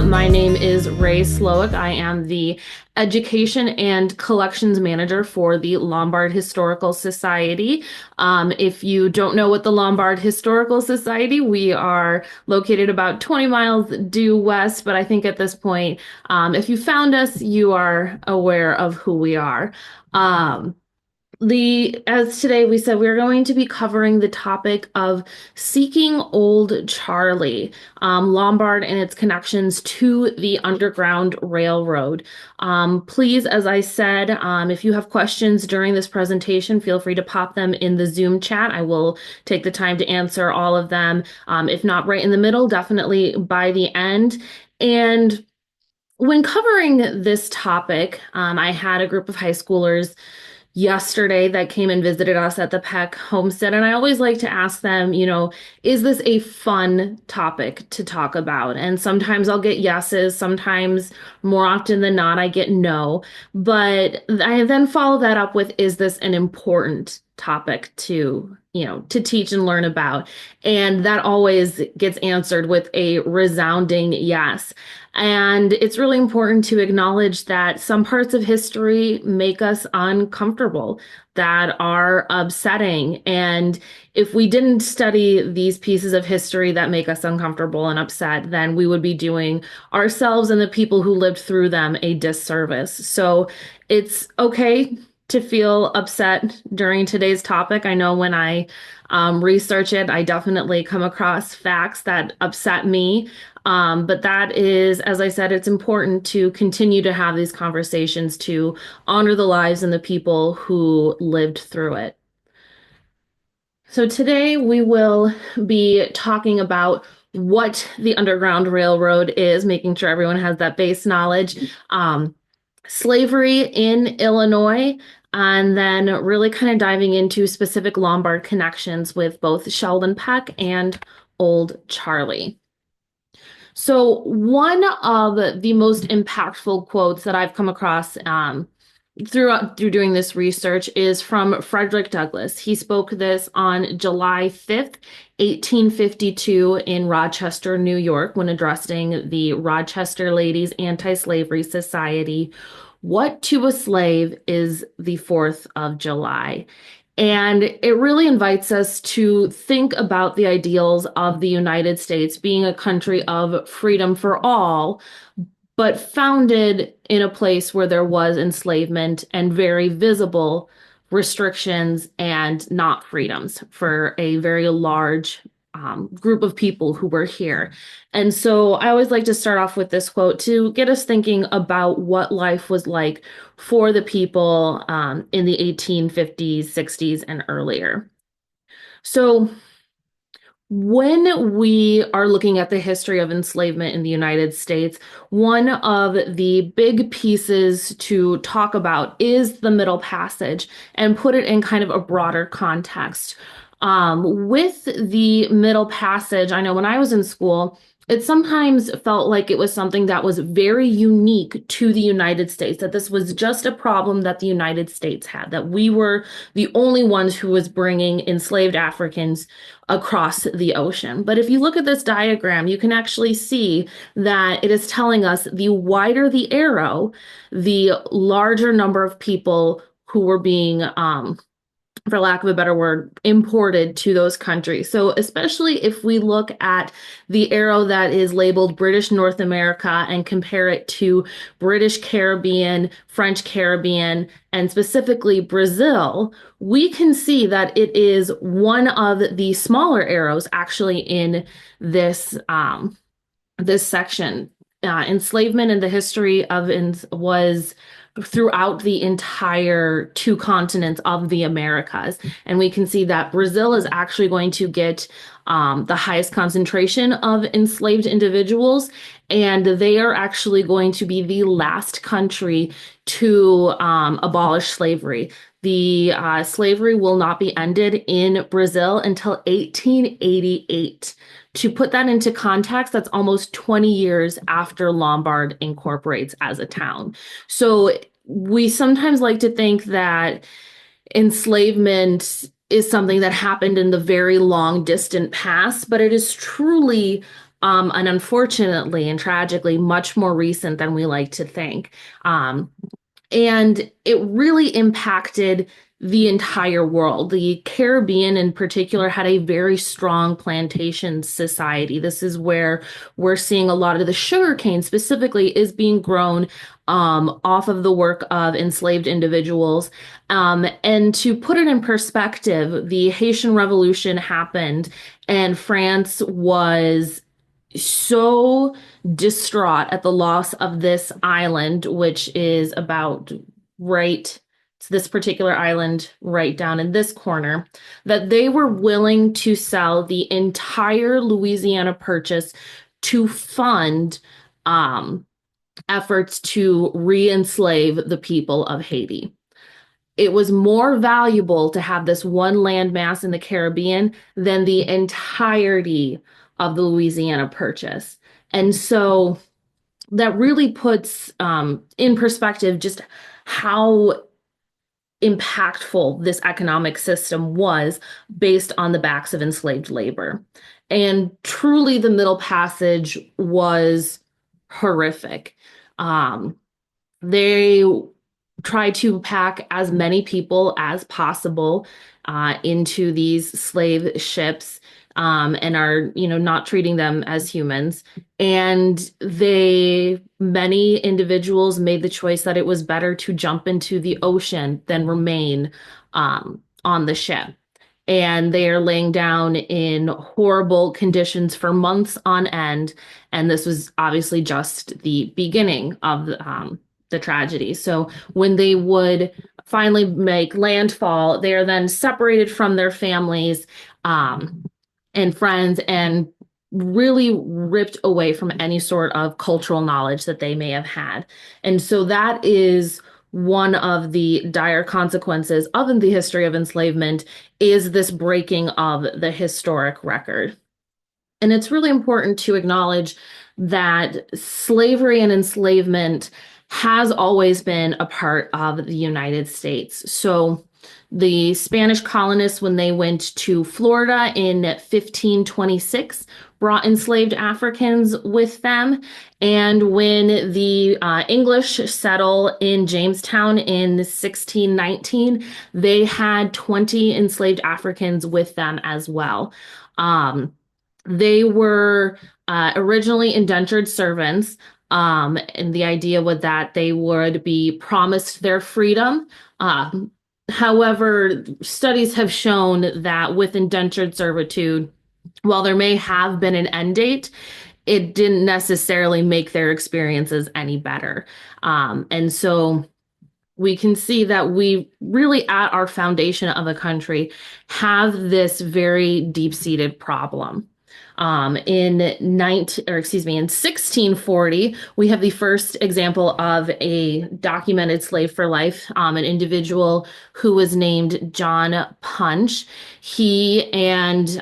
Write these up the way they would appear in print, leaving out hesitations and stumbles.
My name is Rae Slowik. I am the Education and Collections Manager for the Lombard Historical Society. If you don't know what the Lombard Historical Society, we are located about 20 miles due west, but I think at this point, if you found us, you are aware of who we are. As today we said, we're going to be covering the topic of seeking Old Charley, Lombard and its connections to the Underground Railroad. Please, as I said, if you have questions during this presentation, feel free to pop them in the Zoom chat. I will take the time to answer all of them. If not right in the middle, definitely by the end. And when covering this topic, I had a group of high schoolers yesterday that came and visited us at the Peck homestead. And I always like to ask them, is this a fun topic to talk about? And sometimes I'll get yeses, sometimes more often than not, I get no. But I then follow that up with, is this an important topic to teach and learn about? And that always gets answered with a resounding yes. And it's really important to acknowledge that some parts of history make us uncomfortable, that are upsetting. And if we didn't study these pieces of history that make us uncomfortable and upset, then we would be doing ourselves and the people who lived through them a disservice. So it's okay to feel upset during today's topic. I know when I research it, I definitely come across facts that upset me. But that is, as I said, it's important to continue to have these conversations to honor the lives and the people who lived through it. So today we will be talking about what the Underground Railroad is, making sure everyone has that base knowledge. Slavery in Illinois, and then really kind of diving into specific Lombard connections with both Sheldon Peck and Old Charley. So one of the most impactful quotes that I've come across through doing this research is from Frederick Douglass. He spoke this on July 5th, 1852 in Rochester, New York, when addressing the Rochester Ladies Anti-Slavery Society. What to a slave is the 4th of July? And it really invites us to think about the ideals of the United States being a country of freedom for all, but founded in a place where there was enslavement and very visible restrictions and not freedoms for a very large group of people who were here. And so I always like to start off with this quote to get us thinking about what life was like for the people in the 1850s, 60s, and earlier. So when we are looking at the history of enslavement in the United States, one of the big pieces to talk about is the Middle Passage and put it in kind of a broader context. With the Middle Passage, I know when I was in school, it sometimes felt like it was something that was very unique to the United States, that this was just a problem that the United States had, that we were the only ones who was bringing enslaved Africans across the ocean. But if you look at this diagram, you can actually see that it is telling us the wider the arrow, the larger number of people who were being for lack of a better word, imported to those countries. So especially if we look at the arrow that is labeled British North America and compare it to British Caribbean, French Caribbean, and specifically Brazil, we can see that it is one of the smaller arrows actually in this, this section. Enslavement in the history of was throughout the entire two continents of the Americas. And we can see that Brazil is actually going to get the highest concentration of enslaved individuals, and they are actually going to be the last country to abolish slavery. The slavery will not be ended in Brazil until 1888. To put that into context, that's almost 20 years after Lombard incorporates as a town. So we sometimes like to think that enslavement is something that happened in the very long distant past, but it is truly and unfortunately and tragically, much more recent than we like to think. Um, and it really impacted the entire world. The Caribbean, in particular, had a very strong plantation society. This is where we're seeing a lot of the sugarcane specifically is being grown off of the work of enslaved individuals. And to put it in perspective, the Haitian Revolution happened, and France was so distraught at the loss of this island, which is about right, it's this particular island right down in this corner, that they were willing to sell the entire Louisiana Purchase to fund um, efforts to re-enslave the people of Haiti. It was more valuable to have this one landmass in the Caribbean than the entirety of the Louisiana Purchase. And so that really puts in perspective just how impactful this economic system was based on the backs of enslaved labor. And truly, the Middle Passage was horrific. They try to pack as many people as possible into these slave ships, and are, not treating them as humans. And many individuals made the choice that it was better to jump into the ocean than remain on the ship. And they are laying down in horrible conditions for months on end. And this was obviously just the beginning of the tragedy. So when they would finally make landfall, they are then separated from their families and friends, and really ripped away from any sort of cultural knowledge that they may have had. And so that is one of the dire consequences of the history of enslavement, is this breaking of the historic record. And it's really important to acknowledge that slavery and enslavement has always been a part of the United States. So the Spanish colonists, when they went to Florida in 1526, brought enslaved Africans with them. And when the English settled in Jamestown in 1619, they had 20 enslaved Africans with them as well. They were originally indentured servants, and the idea was that they would be promised their freedom. However, studies have shown that with indentured servitude, while there may have been an end date, it didn't necessarily make their experiences any better. And so we can see that we really, at our foundation of a country, have this very deep-seated problem. In 1640, we have the first example of a documented slave for life, an individual who was named John Punch. He and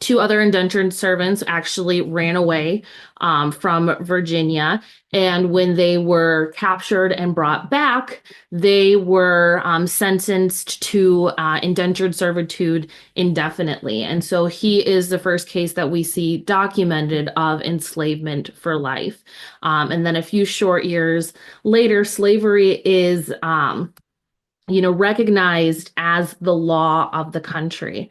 two other indentured servants actually ran away from Virginia. And when they were captured and brought back, they were sentenced to indentured servitude indefinitely. And so he is the first case that we see documented of enslavement for life. And then a few short years later, slavery is recognized as the law of the country.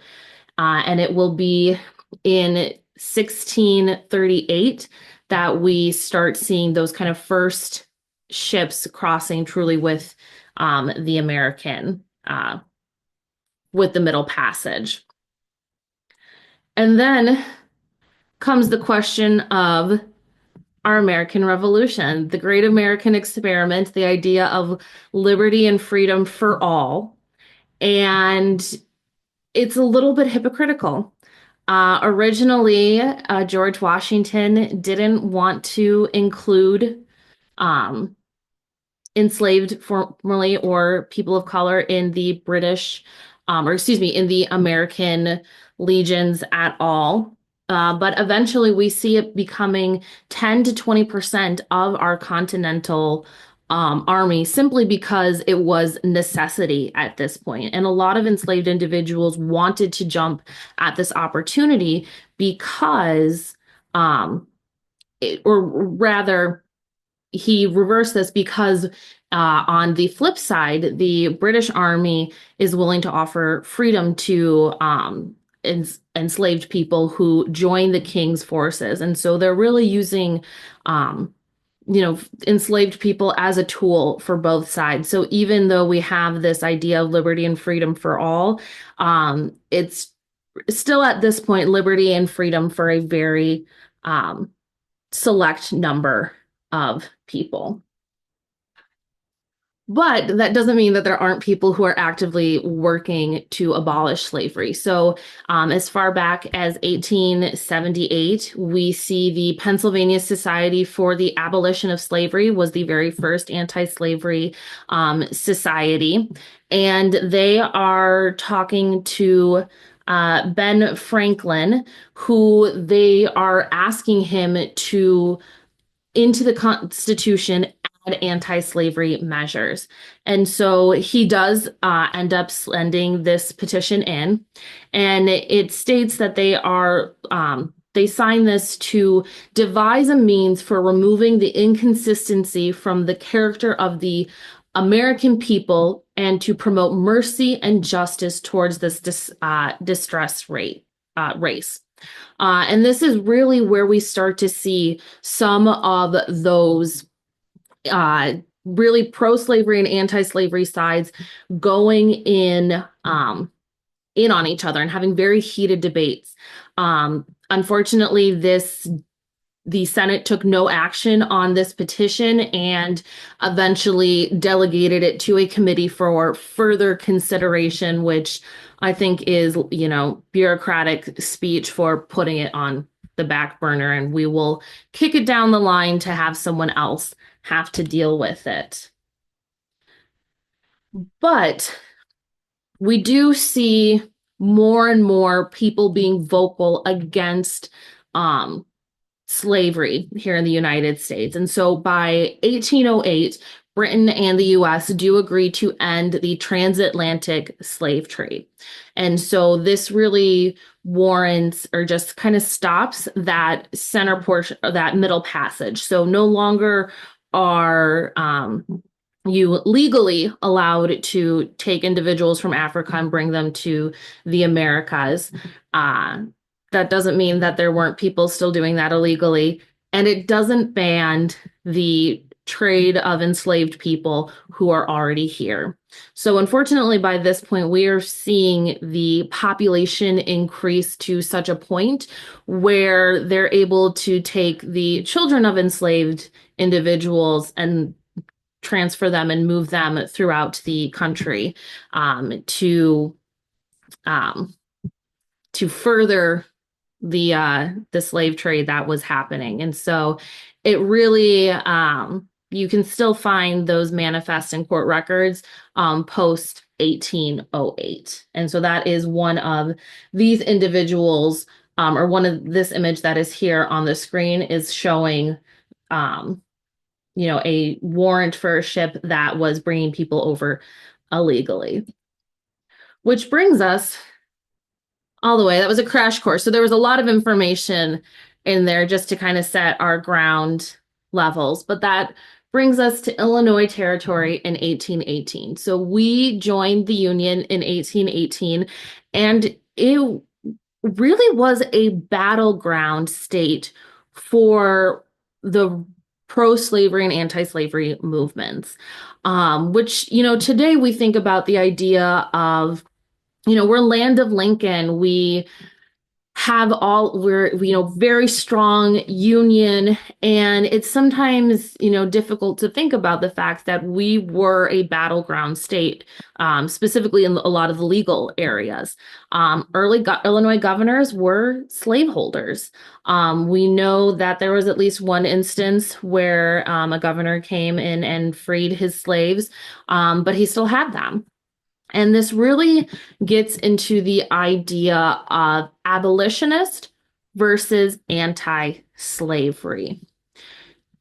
And it will be in 1638 that we start seeing those kind of first ships crossing truly with the American, with the Middle Passage. And then comes the question of our American Revolution, the great American experiment, the idea of liberty and freedom for all. And it's a little bit hypocritical. Originally, George Washington didn't want to include enslaved formerly or people of color in the in the American legions at all. But eventually we see it becoming 10 to 20% of our continental army, simply because it was necessity at this point. And a lot of enslaved individuals wanted to jump at this opportunity because, or rather, he reversed this because on the flip side, the British Army is willing to offer freedom to enslaved people who join the king's forces. And so they're really using, enslaved people as a tool for both sides. So even though we have this idea of liberty and freedom for all, it's still at this point liberty and freedom for a very select number of people. But that doesn't mean that there aren't people who are actively working to abolish slavery. So as far back as 1878, we see the Pennsylvania Society for the Abolition of Slavery was the very first anti-slavery society. And they are talking to Ben Franklin, who they are asking him to into the Constitution add anti-slavery measures. And so he does end up sending this petition in, and it states that they sign this to devise a means for removing the inconsistency from the character of the American people and to promote mercy and justice towards this distressed race. And this is really where we start to see some of those really pro-slavery and anti-slavery sides going in on each other and having very heated debates. Unfortunately, the Senate took no action on this petition and eventually delegated it to a committee for further consideration, which I think is, bureaucratic speech for putting it on the back burner, and we will kick it down the line to have someone else have to deal with it. But we do see more and more people being vocal against slavery here in the United States. And so by 1808, Britain and the US do agree to end the transatlantic slave trade. And so this really warrants or just kind of stops that center portion, that middle passage. So no longer are you legally allowed to take individuals from Africa and bring them to the Americas. That doesn't mean that there weren't people still doing that illegally. And it doesn't ban the trade of enslaved people who are already here. So unfortunately, by this point, we are seeing the population increase to such a point where they're able to take the children of enslaved individuals and transfer them and move them throughout the country to further the slave trade that was happening. And so it really you can still find those manifest in court records post 1808. And so that is one of these individuals, or one of this image that is here on the screen is showing a warrant for a ship that was bringing people over illegally. Which brings us all the way. That was a crash course. So there was a lot of information in there just to kind of set our ground levels. But that brings us to Illinois Territory in 1818. So we joined the Union in 1818, and it really was a battleground state for the pro-slavery and anti-slavery movements, which, today we think about the idea of, we're land of Lincoln. We're very strong Union. And it's sometimes, difficult to think about the fact that we were a battleground state, specifically in a lot of the legal areas. Early Illinois governors were slaveholders. We know that there was at least one instance where a governor came in and freed his slaves, but he still had them. And this really gets into the idea of abolitionist versus anti-slavery.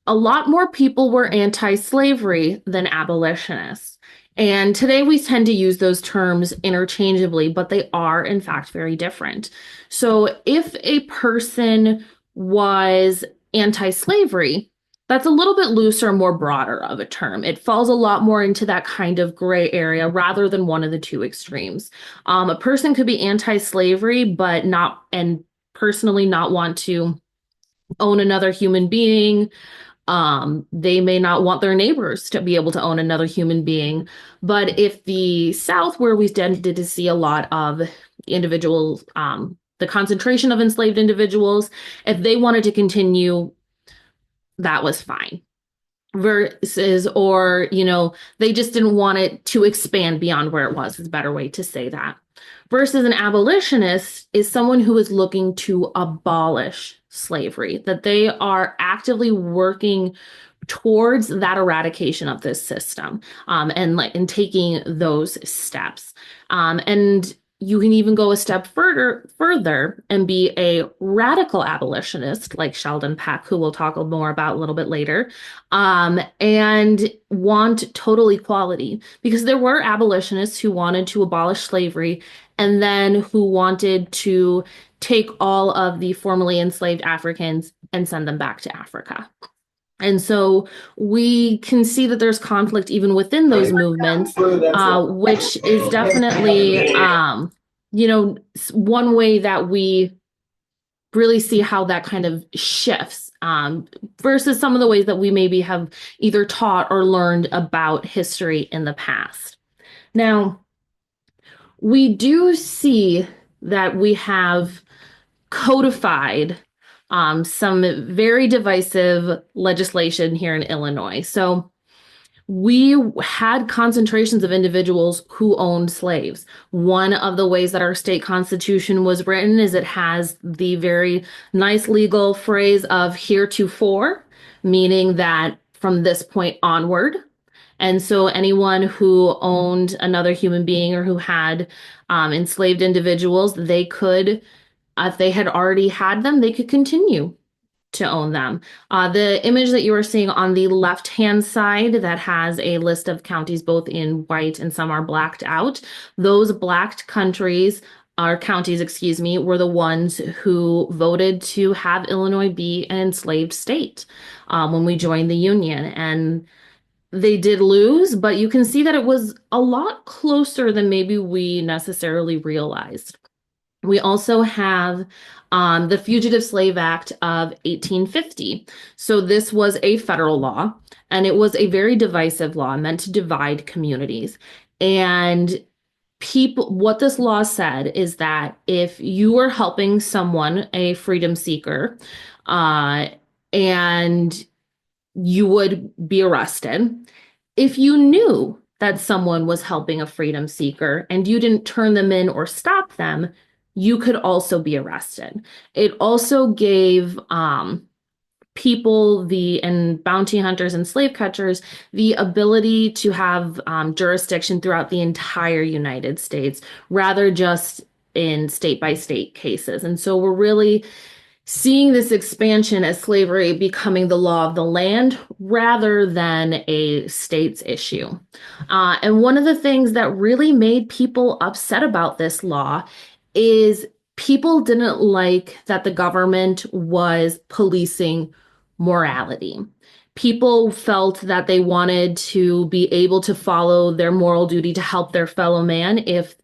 a lot more people were anti-slavery than abolitionists. And today we tend to use those terms interchangeably, but they are in fact very different. So if a person was anti-slavery, that's a little bit looser, more broader of a term. It falls a lot more into that kind of gray area rather than one of the two extremes. A person could be anti-slavery, but not, and personally not want to own another human being. They may not want their neighbors to be able to own another human being. But if the South, where we tended to see a lot of individuals, the concentration of enslaved individuals, if they wanted to continue, that was fine. Versus, or, they just didn't want it to expand beyond where it was, is a better way to say that. Versus an abolitionist is someone who is looking to abolish slavery, that they are actively working towards that eradication of this system, and taking those steps. And you can even go a step further and be a radical abolitionist, like Sheldon Peck, who we'll talk more about a little bit later, and want total equality. Because there were abolitionists who wanted to abolish slavery and then who wanted to take all of the formerly enslaved Africans and send them back to Africa. And so we can see that there's conflict even within those movements, which is definitely, one way that we really see how that kind of shifts, versus some of the ways that we maybe have either taught or learned about history in the past. Now, we do see that we have codified some very divisive legislation here in Illinois. So we had concentrations of individuals who owned slaves. One of the ways that our state constitution was written is it has the very nice legal phrase of heretofore, meaning that from this point onward. And so anyone who owned another human being or who had enslaved individuals, they could, if they had already had them, they could continue to own them. The image that you are seeing on the left-hand side that has a list of counties, both in white and some are blacked out, those blacked counties, were the ones who voted to have Illinois be an enslaved state when we joined the Union. And they did lose, but you can see that it was a lot closer than maybe we necessarily realized. We also have the Fugitive Slave Act of 1850. So this was a federal law, and it was a very divisive law meant to divide communities. And what this law said is that if you were helping someone, a freedom seeker, and you would be arrested, if you knew that someone was helping a freedom seeker and you didn't turn them in or stop them, you could also be arrested. It also gave people, and bounty hunters and slave catchers, the ability to have jurisdiction throughout the entire United States, rather just in state-by-state cases. And so we're really seeing this expansion as slavery becoming the law of the land rather than a state's issue. And one of the things that really made people upset about this law is people didn't like that the government was policing morality. People felt that they wanted to be able to follow their moral duty to help their fellow man. If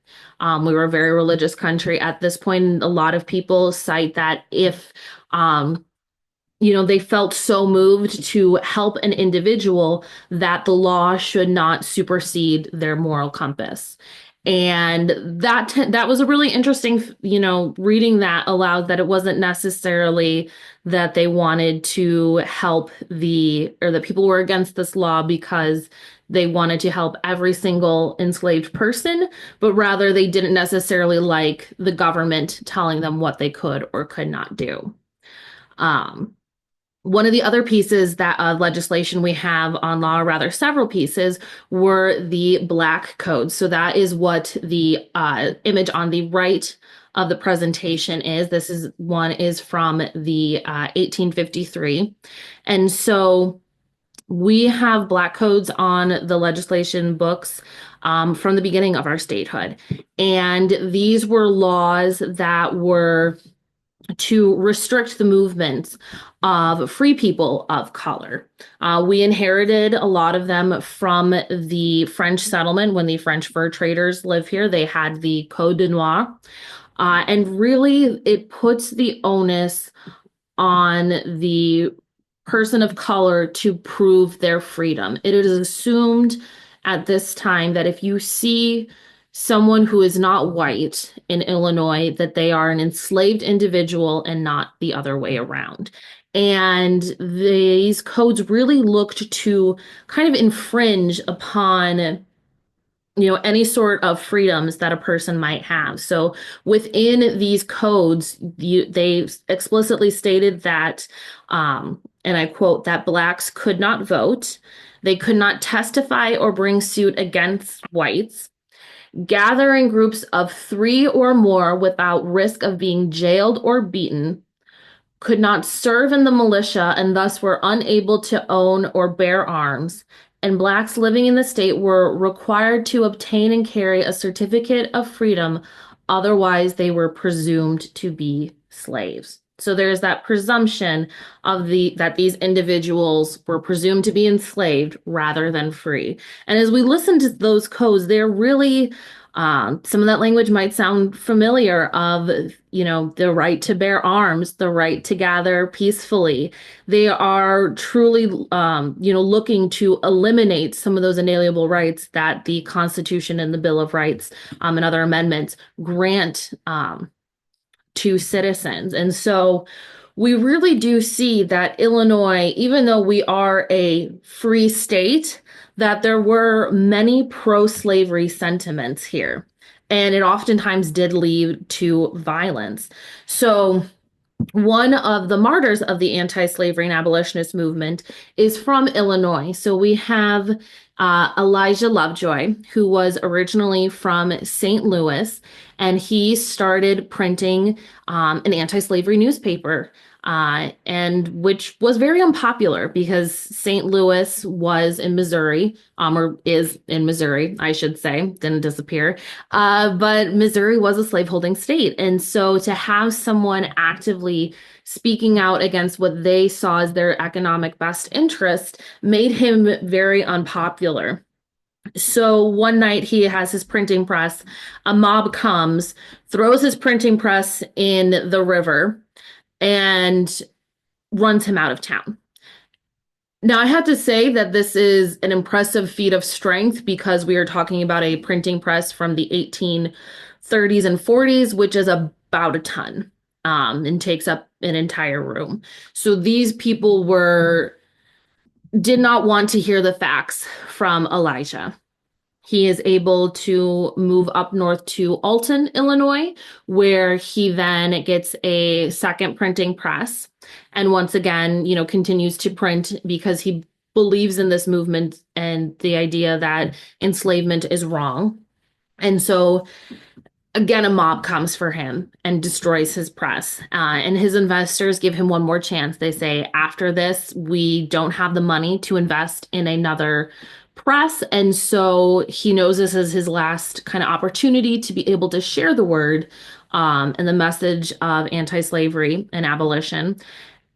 we were a very religious country at this point, a lot of people cite that if they felt so moved to help an individual that the law should not supersede their moral compass. And that was a really interesting, reading that aloud, that it wasn't necessarily that they wanted to help or that people were against this law because they wanted to help every single enslaved person, but rather they didn't necessarily like the government telling them what they could or could not do. One of the other pieces that legislation we have on law, or rather several pieces, were the Black codes. So that is what the image on the right of the presentation is. This is one is from the 1853. And so we have Black codes on the legislation books from the beginning of our statehood. And these were laws that were to restrict the movements of free people of color. We inherited a lot of them from the French settlement when the French fur traders lived here. They had the Code de Noir. And really, it puts the onus on the person of color to prove their freedom. It is assumed at this time that if you see someone who is not white in Illinois, that they are an enslaved individual and not the other way around. And these codes really looked to kind of infringe upon any sort of freedoms that a person might have. So within these codes, they explicitly stated that, and I quote, that Blacks could not vote, they could not testify or bring suit against whites, gather in groups of 3 or more without risk of being jailed or beaten, could not serve in the militia and thus were unable to own or bear arms, and Blacks living in the state were required to obtain and carry a certificate of freedom, otherwise they were presumed to be slaves. So there's that presumption of that these individuals were presumed to be enslaved rather than free. And as we listen to those codes, they're really some of that language might sound familiar of, the right to bear arms, the right to gather peacefully. They are truly, looking to eliminate some of those inalienable rights that the Constitution and the Bill of Rights and other amendments grant to citizens. And so we really do see that Illinois, even though we are a free state, that there were many pro-slavery sentiments here. And it oftentimes did lead to violence. So one of the martyrs of the anti-slavery and abolitionist movement is from Illinois. So we have Elijah Lovejoy, who was originally from St. Louis, and he started printing an anti-slavery newspaper, and which was very unpopular because St. Louis was in Missouri, or is in Missouri, I should say, didn't disappear. But Missouri was a slaveholding state. And so to have someone actively speaking out against what they saw as their economic best interest made him very unpopular. So one night he has his printing press, a mob comes, throws his printing press in the river, and runs him out of town. Now, I have to say that this is an impressive feat of strength because we are talking about a printing press from the 1830s and 40s, which is about a ton, and takes up an entire room. So these people did not want to hear the facts from Elijah. He is able to move up north to Alton, Illinois, where he then gets a second printing press. And once again, continues to print because he believes in this movement and the idea that enslavement is wrong. And so again, a mob comes for him and destroys his press. And his investors give him one more chance. They say, after this, we don't have the money to invest in another press. And so he knows this is his last kind of opportunity to be able to share the word and the message of anti-slavery and abolition.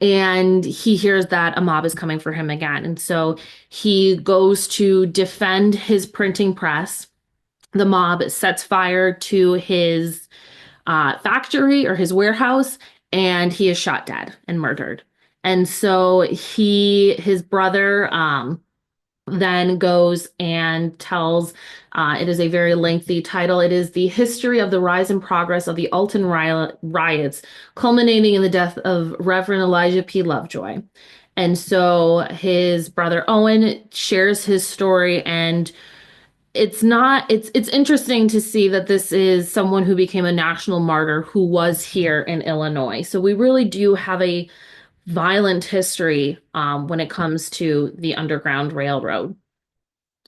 And he hears that a mob is coming for him again. And so he goes to defend his printing press. The mob sets fire to his factory or his warehouse, and he is shot dead and murdered. And so his brother then goes and tells, it is a very lengthy title. It is The History of the Rise and Progress of the Alton Riots, culminating in the death of Reverend Elijah P. Lovejoy. And so his brother Owen shares his story, and it's interesting to see that this is someone who became a national martyr who was here in Illinois. So we really do have a violent history when it comes to the Underground Railroad.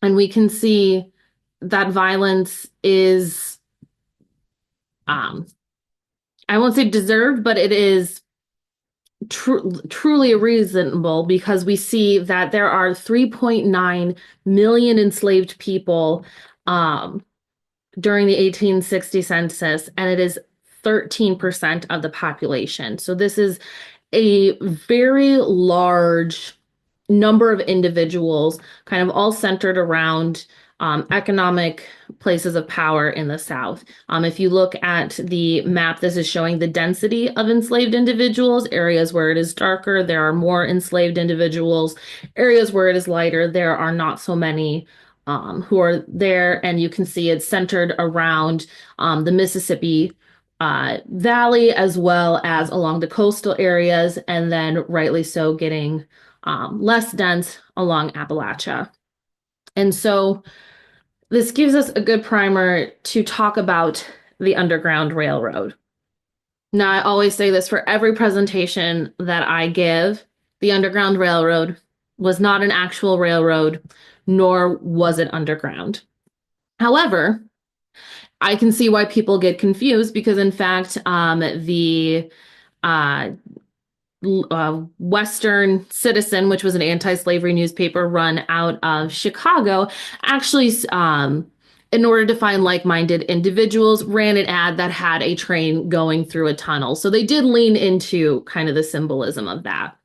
And we can see that violence is I won't say deserved, but it is truly reasonable because we see that there are 3.9 million enslaved people during the 1860 census, and it is 13% of the population. So this is a very large number of individuals, kind of all centered around economic places of power in the South. If you look at the map, this is showing the density of enslaved individuals. Areas where it is darker, there are more enslaved individuals. Areas where it is lighter, there are not so many who are there. And you can see it's centered around the Mississippi Valley, as well as along the coastal areas, and then rightly so getting less dense along Appalachia. And so this gives us a good primer to talk about the Underground Railroad. Now, I always say this for every presentation that I give, the Underground Railroad was not an actual railroad, nor was it underground. However, I can see why people get confused because, in fact, the Western Citizen, which was an anti-slavery newspaper run out of Chicago, actually, in order to find like-minded individuals, ran an ad that had a train going through a tunnel. So they did lean into kind of the symbolism of that.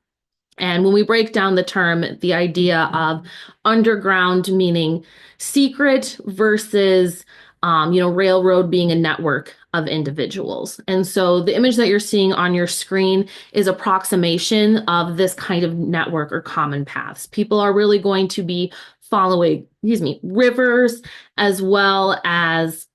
And when we break down the term, the idea of underground meaning secret versus railroad being a network of individuals. And so the image that you're seeing on your screen is approximation of this kind of network or common paths. People are really going to be following, rivers as well as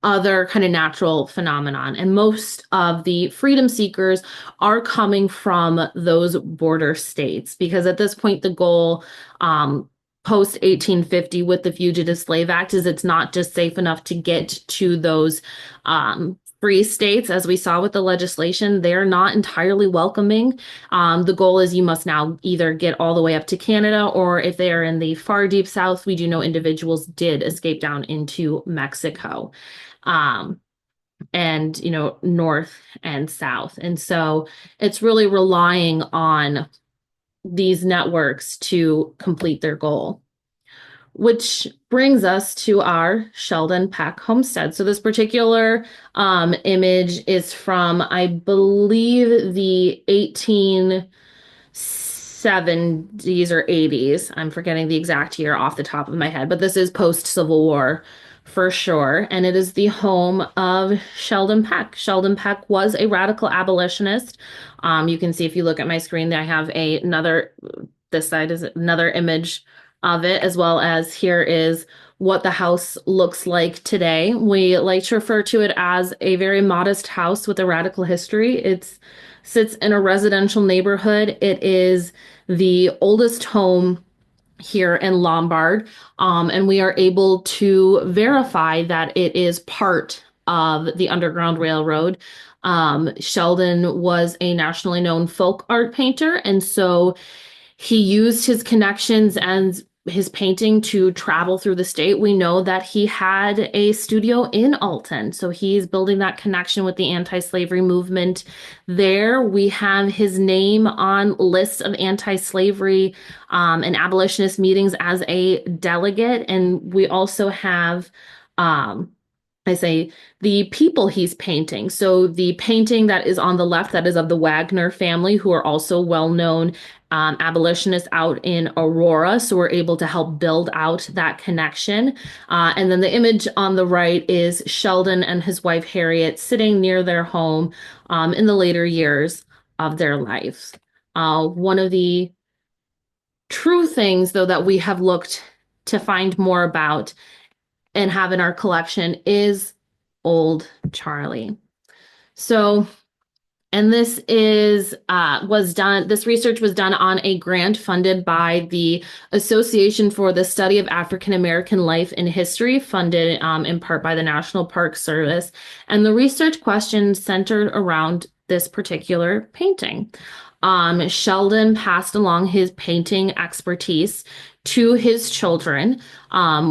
other kind of natural phenomenon. And most of the freedom seekers are coming from those border states because at this point, the goal, post 1850 with the Fugitive Slave Act is it's not just safe enough to get to those free states, as we saw with the legislation. They're not entirely welcoming. The goal is you must now either get all the way up to Canada, or if they are in the far deep South, we do know individuals did escape down into Mexico. And north and south. And so it's really relying on these networks to complete their goal, which brings us to our Sheldon Peck homestead. So this particular image is from, I believe, the 1870s or 80s. I'm forgetting the exact year off the top of my head, but this is post-Civil War for sure. And it is the home of Sheldon Peck. Sheldon Peck was a radical abolitionist. You can see if you look at my screen that I have this side is another image of it, as well as here is what the house looks like today. We like to refer to it as a very modest house with a radical history. It sits in a residential neighborhood. It is the oldest home here in Lombard, and we are able to verify that it is part of the Underground Railroad. Sheldon was a nationally known folk art painter, and so he used his connections and his painting to travel through the state. We know that he had a studio in Alton, so he's building that connection with the anti-slavery movement there. We have his name on lists of anti-slavery and abolitionist meetings as a delegate, and we also have the people he's painting. So the painting that is on the left, that is of the Wagner family, who are also well-known abolitionists out in Aurora. So we're able to help build out that connection. And then the image on the right is Sheldon and his wife Harriet sitting near their home in the later years of their lives. One of the true things, though, that we have looked to find more about and have in our collection is Old Charley. So, and this is this research was done on a grant funded by the Association for the Study of African American Life and History, funded in part by the National Park Service. And the research questions centered around this particular painting. Sheldon passed along his painting expertise to his children.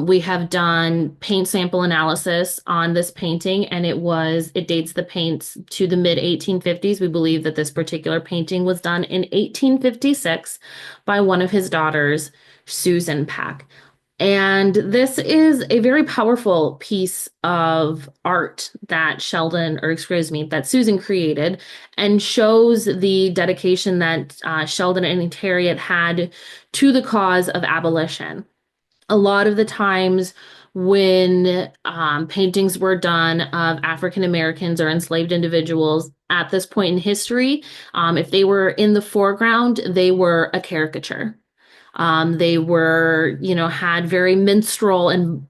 We have done paint sample analysis on this painting, and it dates the paints to the mid 1850s. We believe that this particular painting was done in 1856 by one of his daughters, Susan Peck. And this is a very powerful piece of art that that Susan created, and shows the dedication that Sheldon and Harriet had to the cause of abolition. A lot of the times when paintings were done of African Americans or enslaved individuals at this point in history, if they were in the foreground, they were a caricature. They were, had very minstrel and,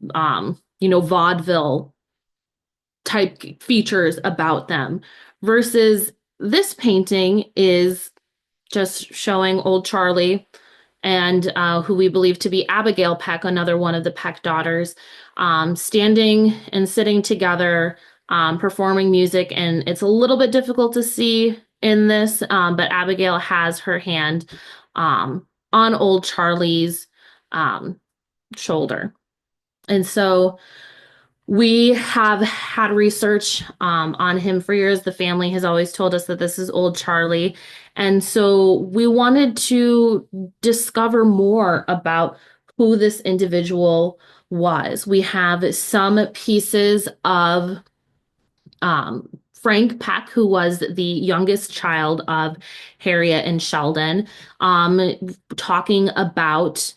vaudeville type features about them, versus this painting is just showing Old Charley and who we believe to be Abigail Peck, another one of the Peck daughters, standing and sitting together, performing music. And it's a little bit difficult to see in this, but Abigail has her hand on Old Charley's shoulder. And so we have had research on him for years. The family has always told us that this is Old Charley. And so we wanted to discover more about who this individual was. We have some pieces of Frank Peck, who was the youngest child of Harriet and Sheldon, talking about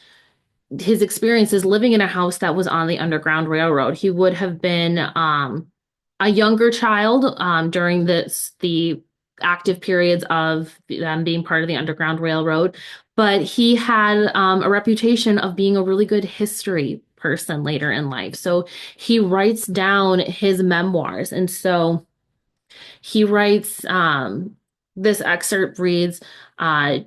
his experiences living in a house that was on the Underground Railroad. He would have been a younger child during the active periods of them being part of the Underground Railroad, but he had a reputation of being a really good history person later in life. So he writes down his memoirs. And so he writes, this excerpt reads,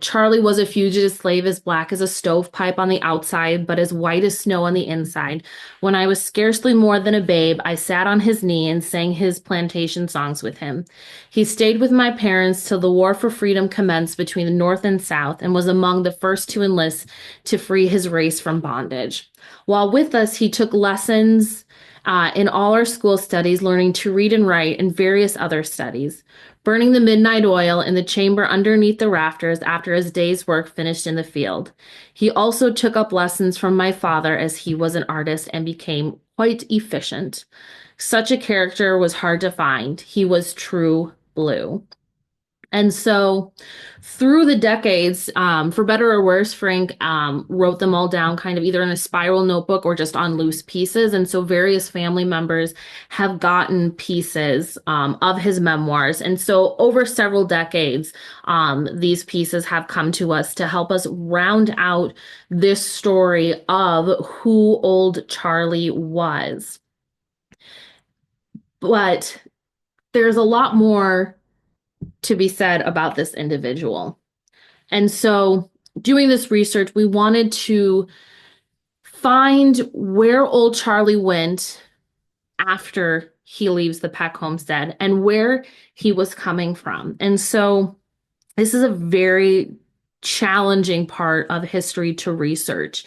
Charlie was a fugitive slave, as black as a stovepipe on the outside, but as white as snow on the inside. When I was scarcely more than a babe, I sat on his knee and sang his plantation songs with him. He stayed with my parents till the war for freedom commenced between the North and South, and was among the first to enlist to free his race from bondage. While with us, he took lessons in all our school studies, learning to read and write, and various other studies, burning the midnight oil in the chamber underneath the rafters after his day's work finished in the field. He also took up lessons from my father, as he was an artist and became quite efficient. Such a character was hard to find. He was true blue. And so through the decades, for better or worse, Frank wrote them all down kind of either in a spiral notebook or just on loose pieces. And so various family members have gotten pieces of his memoirs. And so over several decades, these pieces have come to us to help us round out this story of who Old Charley was. But there's a lot more to be said about this individual. And so doing this research, we wanted to find where Old Charley went after he leaves the Peck homestead and where he was coming from. And so this is a very challenging part of history to research,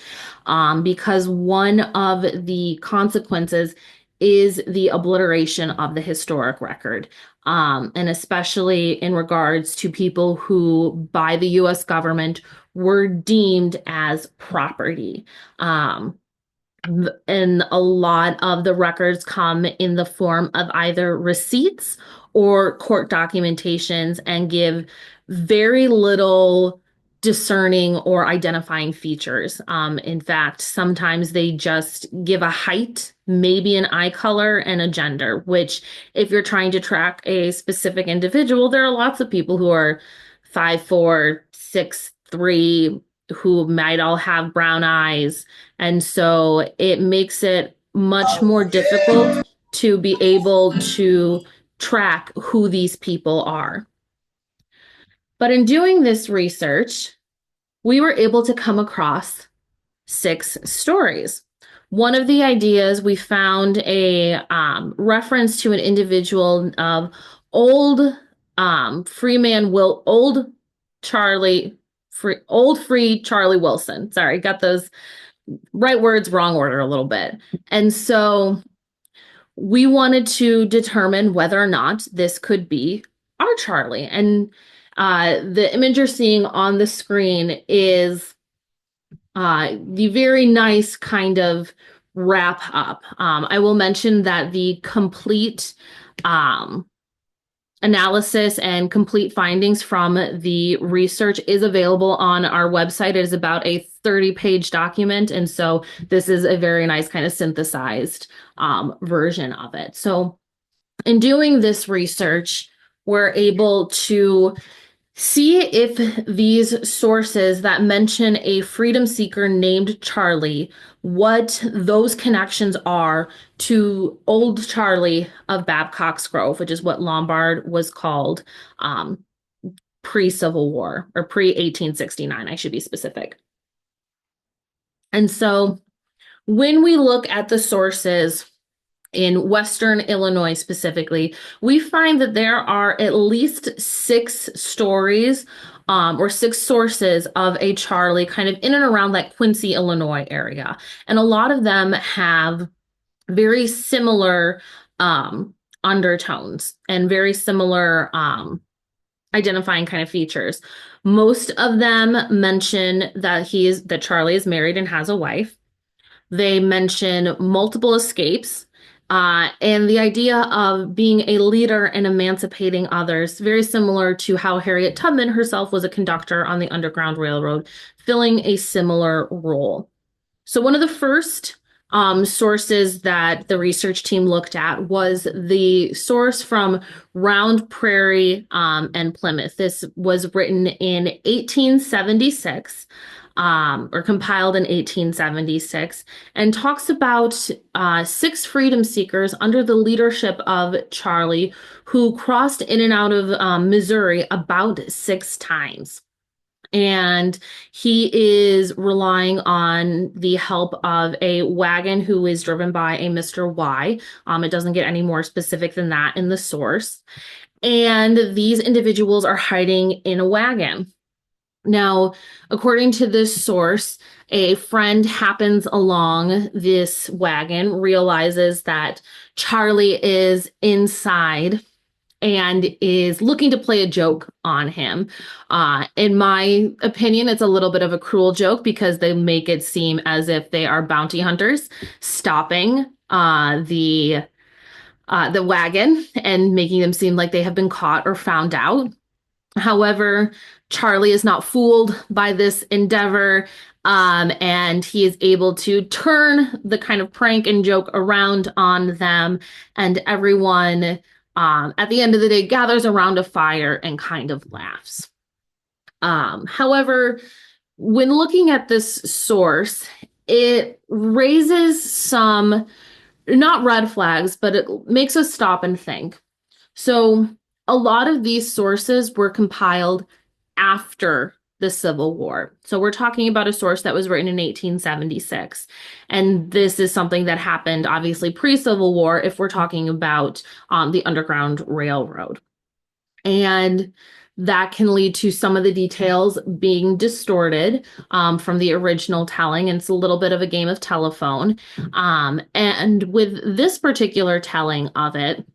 because one of the consequences is the obliteration of the historic record, and especially in regards to people who, by the U.S. government, were deemed as property. And a lot of the records come in the form of either receipts or court documentations and give very little discerning or identifying features. In fact, sometimes they just give a height, maybe an eye color, and a gender, which if you're trying to track a specific individual, there are lots of people who are 5'4", 6'3", who might all have brown eyes. And so it makes it much more difficult to be able to track who these people are. But in doing this research, we were able to come across 6 stories. One of the ideas, we found a reference to an individual of old Charlie, old free Charlie Wilson. Sorry, got those right words, wrong order a little bit. And so we wanted to determine whether or not this could be our Charlie. And the image you're seeing on the screen is the very nice kind of wrap up. I will mention that the complete um, analysis and complete findings from the research is available on our website. It is about a 30-page document. And so this is a very nice kind of synthesized version of it. So in doing this research, we're able to see if these sources that mention a freedom seeker named Charlie, what those connections are to Old Charley of Babcock's Grove, which is what Lombard was called pre-Civil War, or pre-1869, I should be specific. And so when we look at the sources in Western Illinois specifically, we find that there are at least 6 stories or 6 sources of a Charlie kind of in and around that Quincy, Illinois area. And a lot of them have very similar undertones and very similar identifying kind of features. Most of them mention that Charlie is married and has a wife. They mention multiple escapes. And the idea of being a leader and emancipating others, very similar to how Harriet Tubman herself was a conductor on the Underground Railroad, filling a similar role. So one of the first sources that the research team looked at was the source from Round Prairie and Plymouth. This was written in 1876. Or compiled in 1876, and talks about 6 freedom seekers under the leadership of Charlie who crossed in and out of Missouri about 6 times. And he is relying on the help of a wagon who is driven by a Mr. Y. It doesn't get any more specific than that in the source. And these individuals are hiding in a wagon. Now, according to this source, a friend happens along this wagon, realizes that Charlie is inside and is looking to play a joke on him. In my opinion, it's a little bit of a cruel joke because they make it seem as if they are bounty hunters stopping the wagon and making them seem like they have been caught or found out. However, Charlie is not fooled by this endeavor, and he is able to turn the kind of prank and joke around on them, and everyone, at the end of the day, gathers around a fire and kind of laughs. However, when looking at this source, it raises some, not red flags, but it makes us stop and think. So a lot of these sources were compiled after the Civil War. So we're talking about a source that was written in 1876. And this is something that happened obviously pre-Civil War if we're talking about the Underground Railroad. And that can lead to some of the details being distorted from the original telling. And it's a little bit of a game of telephone. And with this particular telling of it,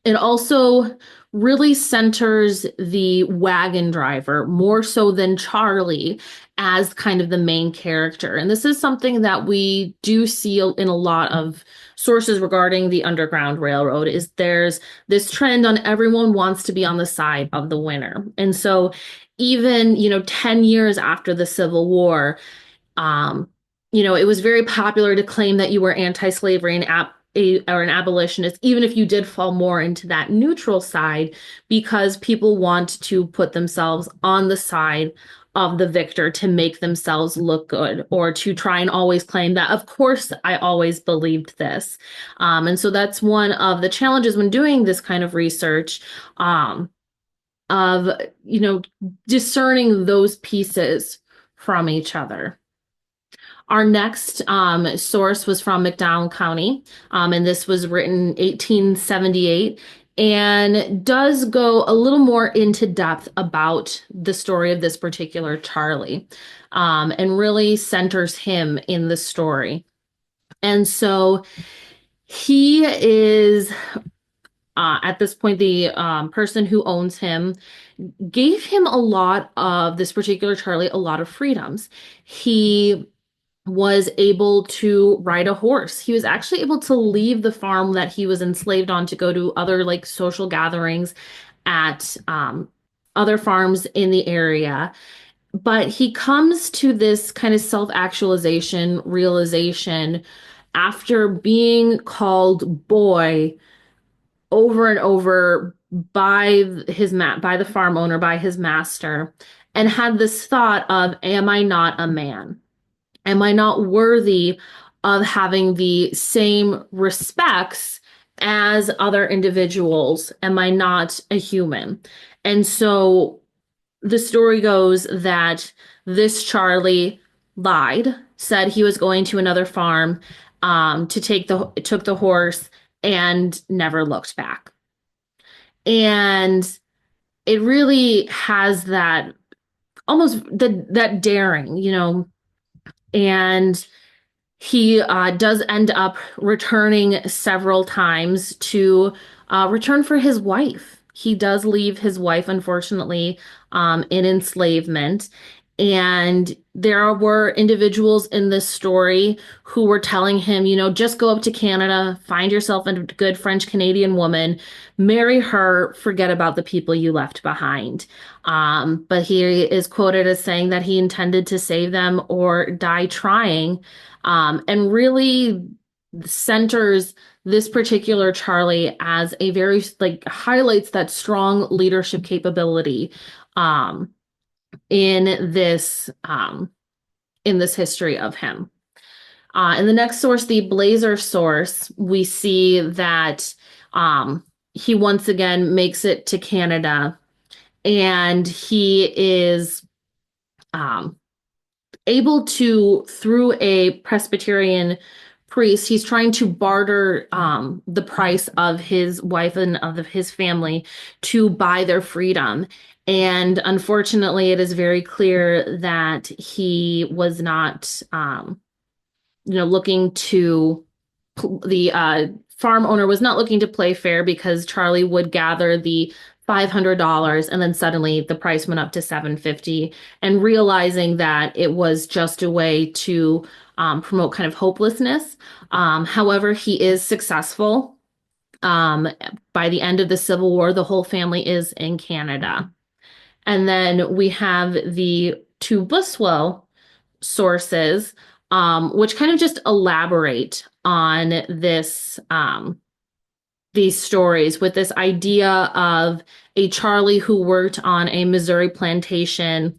it also really centers the wagon driver more so than Charlie as kind of the main character. And this is something that we do see in a lot of sources regarding the Underground Railroad, is there's this trend on everyone wants to be on the side of the winner. And so even, 10 years after the Civil War, it was very popular to claim that you were anti-slavery or an abolitionist, even if you did fall more into that neutral side, because people want to put themselves on the side of the victor to make themselves look good, or to try and always claim that, of course, I always believed this. And so that's one of the challenges when doing this kind of research, of, discerning those pieces from each other. Our next source was from McDowell County, and this was written 1878. and does go a little more into depth about the story of this particular Charlie, and really centers him in the story. And so he is, at this point, the person who owns him gave him a lot of this particular Charlie, a lot of freedoms. He was able to ride a horse. He was actually able to leave the farm that he was enslaved on to go to other like social gatherings at other farms in the area. But he comes to this kind of self-actualization, realization after being called boy over and over by by the farm owner, by his master, and had this thought of, am I not a man? Am I not worthy of having the same respects as other individuals? Am I not a human? And so the story goes that this Charlie lied, said he was going to another farm, took the horse and never looked back. And it really has that almost that daring, and he does end up returning several times to return for his wife. He does leave his wife, unfortunately, in enslavement. And there were individuals in this story who were telling him, just go up to Canada, find yourself a good French Canadian woman, marry her, forget about the people you left behind. But he is quoted as saying that he intended to save them or die trying, and really centers this particular Charlie as a very, like, highlights that strong leadership capability um, in this history of him. In the next source, the Blazer source, we see that he once again makes it to Canada, and he is able to, through a Presbyterian priest, he's trying to barter the price of his wife and of his family to buy their freedom. And unfortunately, it is very clear that he was not, looking to, the farm owner was not looking to play fair, because Charlie would gather the $500 and then suddenly the price went up to $750, and realizing that it was just a way to promote kind of hopelessness. However, he is successful. By the end of the Civil War, the whole family is in Canada. And then we have the two Buswell sources, which kind of just elaborate on this, these stories, with this idea of a Charlie who worked on a Missouri plantation,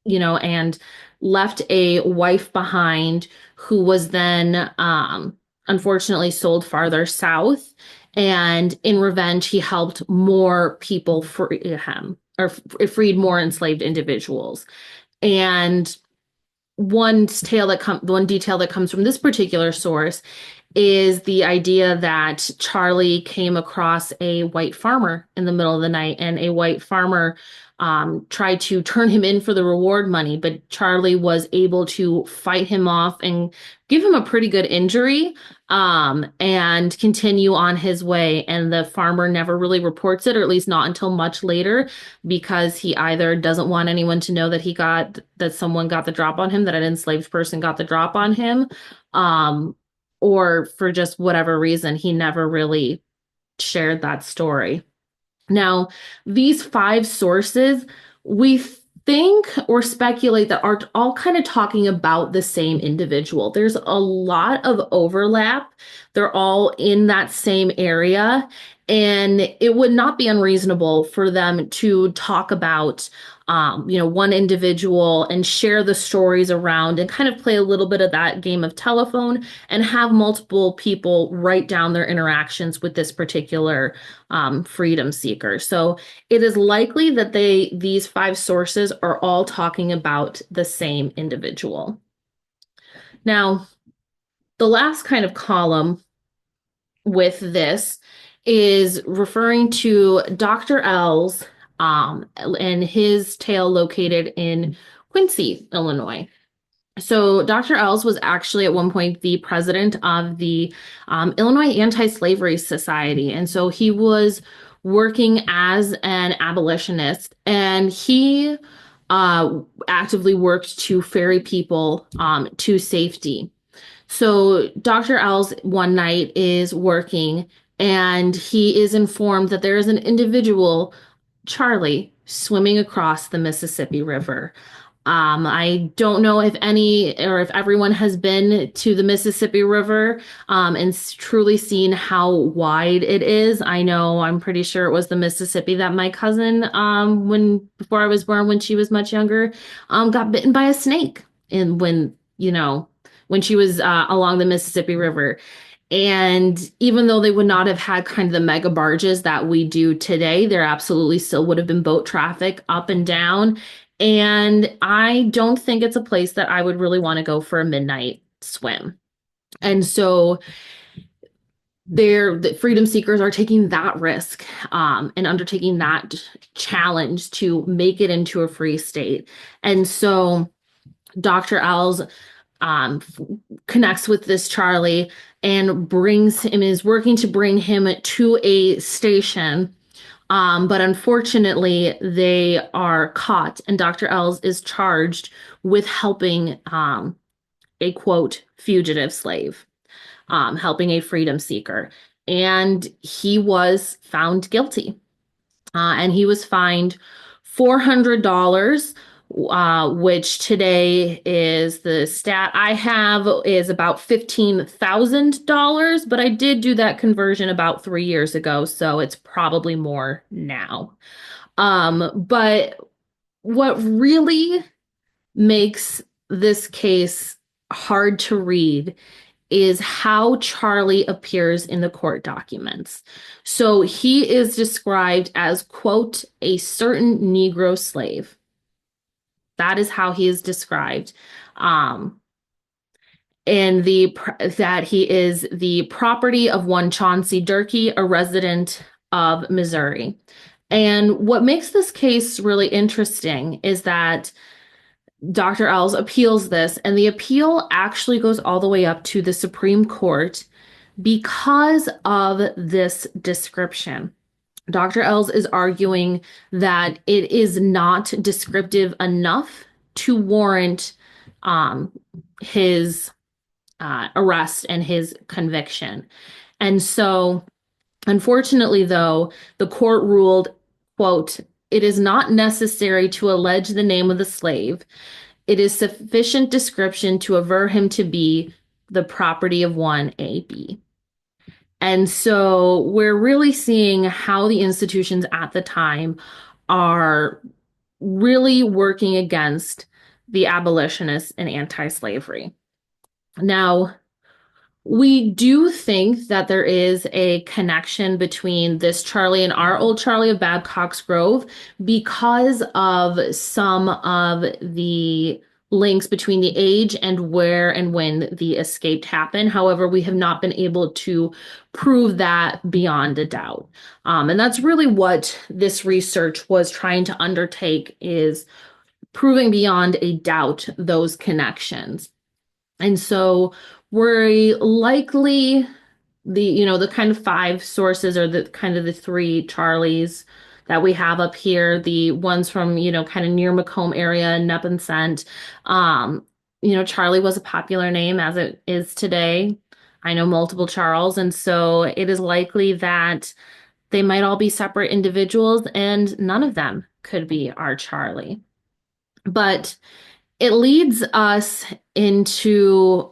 and left a wife behind, who was then unfortunately sold farther south. And in revenge, he helped more people free him, or freed more enslaved individuals. And one detail that comes from this particular source is the idea that Charlie came across a white farmer in the middle of the night, and a white farmer tried to turn him in for the reward money, but Charlie was able to fight him off and give him a pretty good injury, and continue on his way. And the farmer never really reports it, or at least not until much later, because he either doesn't want anyone to know that someone got the drop on him, that an enslaved person got the drop on him, or for just whatever reason, he never really shared that story. Now, these five sources, we think or speculate that are all kind of talking about the same individual. There's a lot of overlap. They're all in that same area. And it would not be unreasonable for them to talk about, one individual and share the stories around, and kind of play a little bit of that game of telephone, and have multiple people write down their interactions with this particular freedom seeker. So it is likely that these five sources are all talking about the same individual. Now, the last kind of column with this is referring to Dr. L's and his tale located in Quincy, Illinois. So Dr. Ells was actually at one point the president of the Illinois Anti-Slavery Society. And so he was working as an abolitionist, and he actively worked to ferry people to safety. So Dr. Ells one night is working, and he is informed that there is an individual, Charlie, swimming across the Mississippi River. I don't know if any or if everyone has been to the Mississippi River and truly seen how wide it is. I know I'm pretty sure it was the Mississippi that my cousin, when before I was born, when she was much younger, got bitten by a snake. And when she was along the Mississippi River. And even though they would not have had kind of the mega barges that we do today, there absolutely still would have been boat traffic up and down. And I don't think it's a place that I would really want to go for a midnight swim. And so the freedom seekers are taking that risk and undertaking that challenge to make it into a free state. And so Dr. L's connects with this Charlie and is working to bring him to a station. But unfortunately, they are caught, and Dr. Ells is charged with helping a quote fugitive slave, helping a freedom seeker. And he was found guilty. And he was fined $400, which today is the stat I have is about $15,000, but I did do that conversion about 3 years ago, so it's probably more now. But what really makes this case hard to read is how Charlie appears in the court documents. So he is described as, quote, a certain Negro slave. That is how he is described. And that he is the property of one Chauncey Durkee, a resident of Missouri. And what makes this case really interesting is that Dr. Ells appeals this, and the appeal actually goes all the way up to the Supreme Court because of this description. Dr. Ells is arguing that it is not descriptive enough to warrant his arrest and his conviction. And so, unfortunately, though, the court ruled, quote, it is not necessary to allege the name of the slave. It is sufficient description to aver him to be the property of one A.B. And so we're really seeing how the institutions at the time are really working against the abolitionists and anti-slavery. Now, we do think that there is a connection between this Charlie and our Old Charley of Babcock's Grove because of some of the links between the age and where and when the escape happened. However, we have not been able to prove that beyond a doubt. And that's really what this research was trying to undertake, is proving beyond a doubt those connections. And so we're likely the kind of 5 sources, or the kind of the 3 Charlies that we have up here, the ones from, kind of near Macomb area and Neponset. Charlie was a popular name as it is today. I know multiple Charles, and so it is likely that they might all be separate individuals, and none of them could be our Charlie. But it leads us into,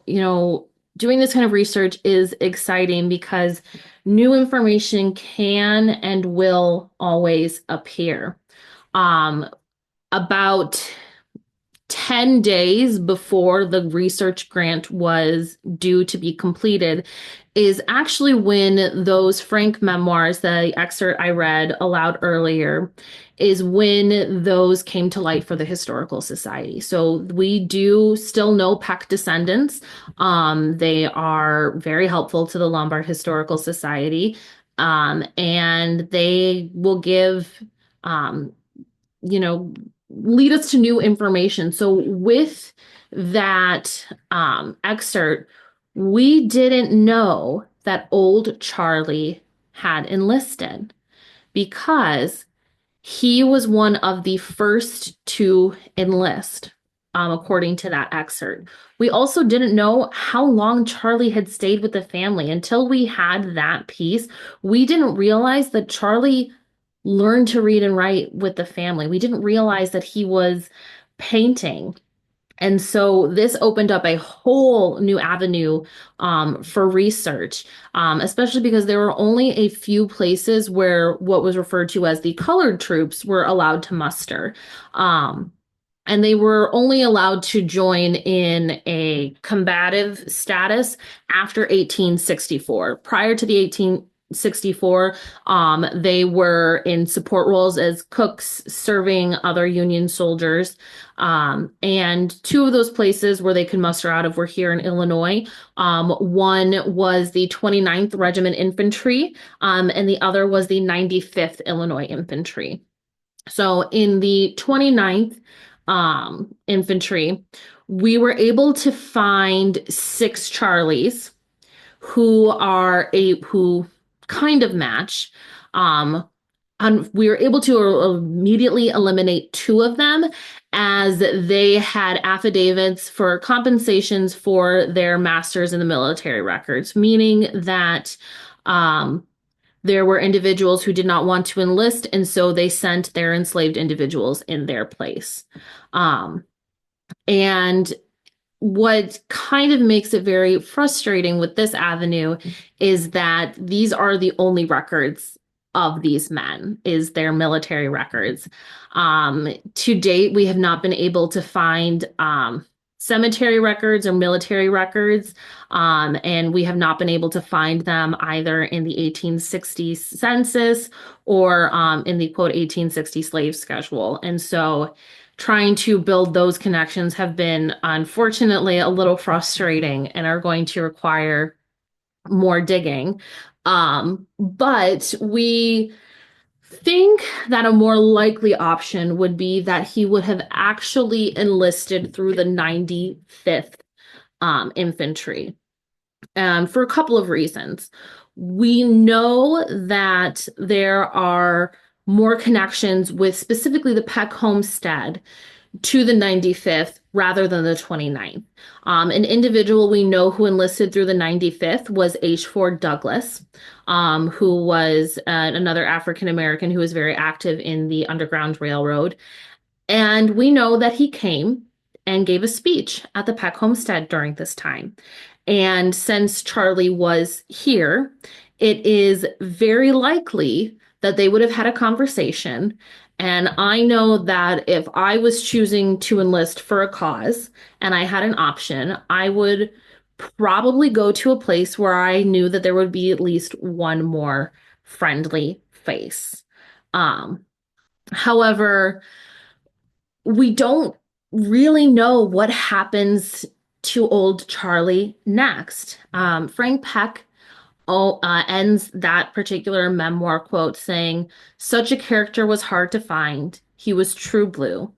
doing this kind of research is exciting because new information can and will always appear. About 10 days before the research grant was due to be completed is actually when those Frank memoirs, the excerpt I read aloud earlier, is when those came to light for the Historical Society. So we do still know Peck descendants. They are very helpful to the Lombard Historical Society. And they will give, um, you know, lead us to new information. So with that excerpt, we didn't know that Old Charley had enlisted because he was one of the first to enlist, according to that excerpt. We also didn't know how long Charlie had stayed with the family until we had that piece. We didn't realize that Charlie learned to read and write with the family. We didn't realize that he was painting. And so this opened up a whole new avenue for research, especially because there were only a few places where what was referred to as the colored troops were allowed to muster. Um, and they were only allowed to join in a combative status after 1864. Prior to the 1864, they were in support roles as cooks serving other Union soldiers. And two of those places where they could muster out of were here in Illinois. One was the 29th Regiment Infantry, and the other was the 95th Illinois Infantry. So in the 29th infantry, we were able to find 6 Charlies who kind of match. And we were able to immediately eliminate 2 of them as they had affidavits for compensations for their masters in the military records, meaning that there were individuals who did not want to enlist, and so they sent their enslaved individuals in their place. And what kind of makes it very frustrating with this avenue is that these are the only records of these men, is their military records. To date, we have not been able to find cemetery records or military records, and we have not been able to find them either in the 1860 census or in the quote 1860 slave schedule. And so trying to build those connections have been unfortunately a little frustrating and are going to require more digging. But we think that a more likely option would be that he would have actually enlisted through the 95th Infantry, for a couple of reasons. We know that there are more connections with specifically the Peck homestead to the 95th rather than the 29th. An individual we know who enlisted through the 95th was H. Ford Douglass, who was another African American who was very active in the Underground Railroad. And we know that he came and gave a speech at the Peck homestead during this time. And since Charlie was here, it is very likely that they would have had a conversation. And I know that if I was choosing to enlist for a cause and I had an option, I would probably go to a place where I knew that there would be at least one more friendly face. However, we don't really know what happens to Old Charlie next. Frank Peck ends that particular memoir quote saying, "Such a character was hard to find. He was true blue.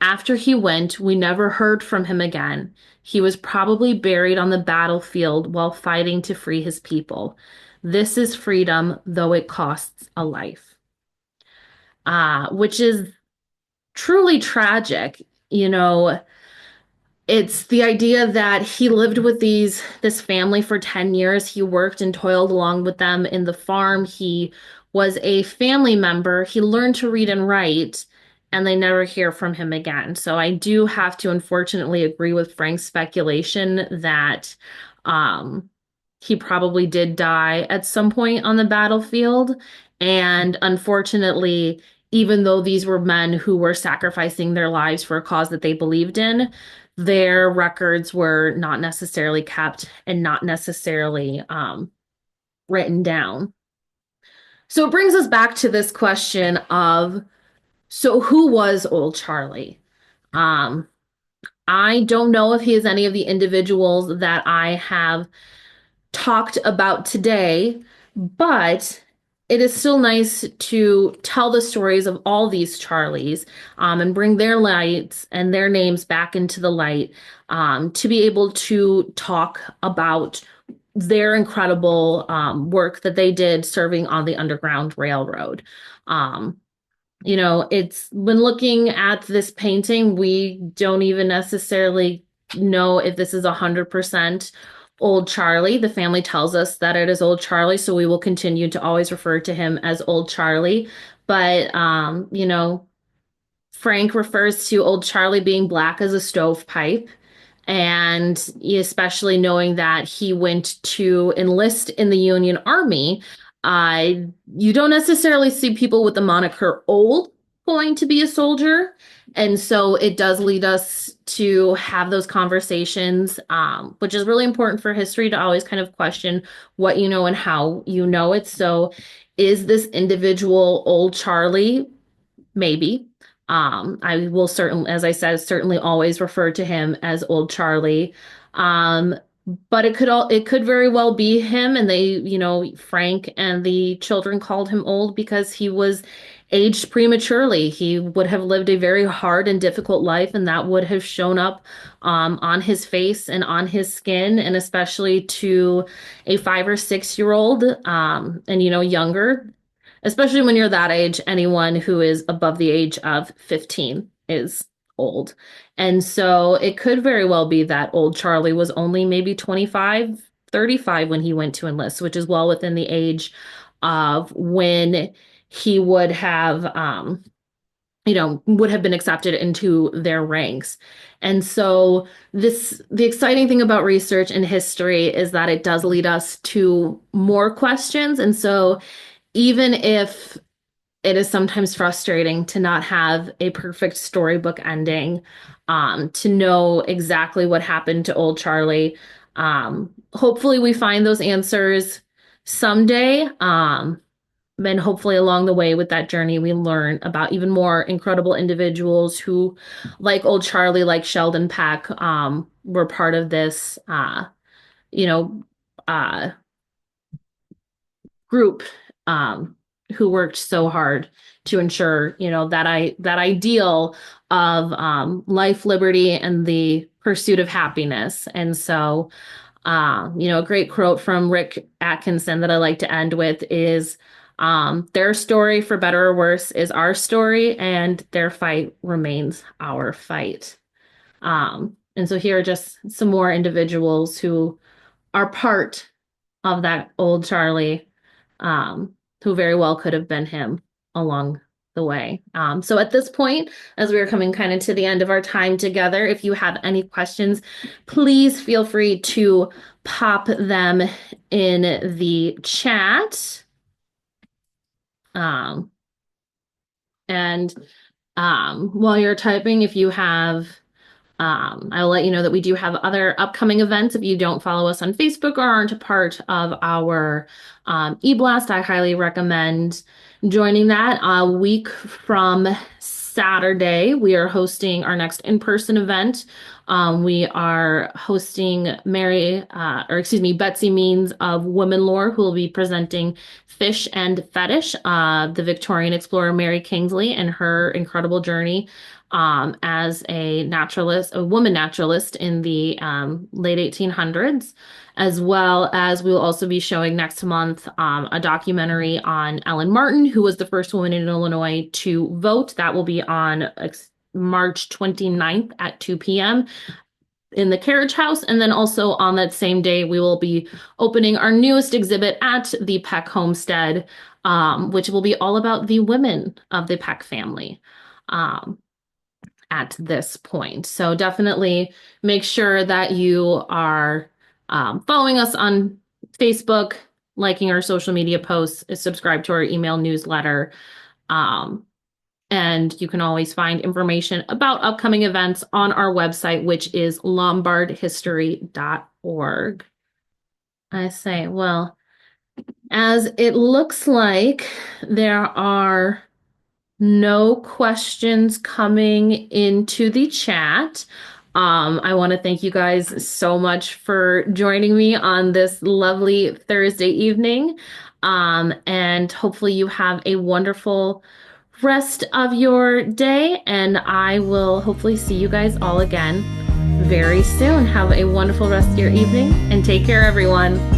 After he went, we never heard from him again. He was probably buried on the battlefield while fighting to free his people. This is freedom, though it costs a life." Which is truly tragic. You know, it's the idea that he lived with this family for 10 years. He worked and toiled along with them in the farm. He was a family member. He learned to read and write, and they never hear from him again. So I do have to unfortunately agree with Frank's speculation that he probably did die at some point on the battlefield. And unfortunately, even though these were men who were sacrificing their lives for a cause that they believed in, their records were not necessarily kept and not necessarily written down. So it brings us back to this question of, so who was Old Charlie? I don't know if he is any of the individuals that I have talked about today, but it is still nice to tell the stories of all these Charlies, and bring their lights and their names back into the light, to be able to talk about their incredible work that they did serving on the Underground Railroad. Um, it's when looking at this painting, we don't even necessarily know if this is 100% Old Charley. The family tells us that it is Old Charley, so we will continue to always refer to him as Old Charley. But, Frank refers to Old Charley being black as a stovepipe. And especially knowing that he went to enlist in the Union Army, uh, you don't necessarily see people with the moniker old going to be a soldier. And so it does lead us to have those conversations, which is really important for history to always kind of question what you know and how you know it. So is this individual Old Charley? Maybe. I will certainly, as I said, certainly always refer to him as Old Charley. Um, but it could very well be him, and Frank and the children called him old because he was aged prematurely. He would have lived a very hard and difficult life, and that would have shown up on his face and on his skin, and especially to a 5 or 6 year old, and younger. Especially when you're that age, anyone who is above the age of 15 is old. And so it could very well be that old Charley was only maybe 25, 35 when he went to enlist, which is well within the age of when he would have been accepted into their ranks. And so the exciting thing about research and history is that it does lead us to more questions. And so even if it is sometimes frustrating to not have a perfect storybook ending, to know exactly what happened to old Charley. Hopefully we find those answers someday. And hopefully along the way with that journey, we learn about even more incredible individuals who, like old Charley, like Sheldon Peck, were part of this, you know, uh, group, who worked so hard to ensure, that ideal of life, liberty, and the pursuit of happiness. And so, a great quote from Rick Atkinson that I like to end with is, their story, for better or worse, is our story, and their fight remains our fight. And so here are just some more individuals who are part of that old Charley, who very well could have been him along the way. So at this point, as we are coming kind of to the end of our time together, if you have any questions, please feel free to pop them in the chat. And while you're typing, if you have I'll let you know that we do have other upcoming events. If you don't follow us on Facebook or aren't a part of our e-blast, I highly recommend joining that. A week from Saturday, we are hosting our next in-person event. We are hosting Betsy Means of Women Lore, who will be presenting Fish and Fetish, the Victorian explorer Mary Kingsley and her incredible journey as a woman naturalist in the late 1800s, as well as we will also be showing next month a documentary on Ellen Martin, who was the first woman in Illinois to vote. That will be on March 29th at 2 p.m. in the Carriage House. And then also on that same day, we will be opening our newest exhibit at the Peck Homestead, which will be all about the women of the Peck family. At this point. So definitely make sure that you are following us on Facebook, liking our social media posts, subscribe to our email newsletter. And you can always find information about upcoming events on our website, which is lombardhistory.org. I say, well, as it looks like there are no questions coming into the chat. I want to thank you guys so much for joining me on this lovely Thursday evening. And hopefully you have a wonderful rest of your day, and I will hopefully see you guys all again very soon. Have a wonderful rest of your evening and take care, everyone.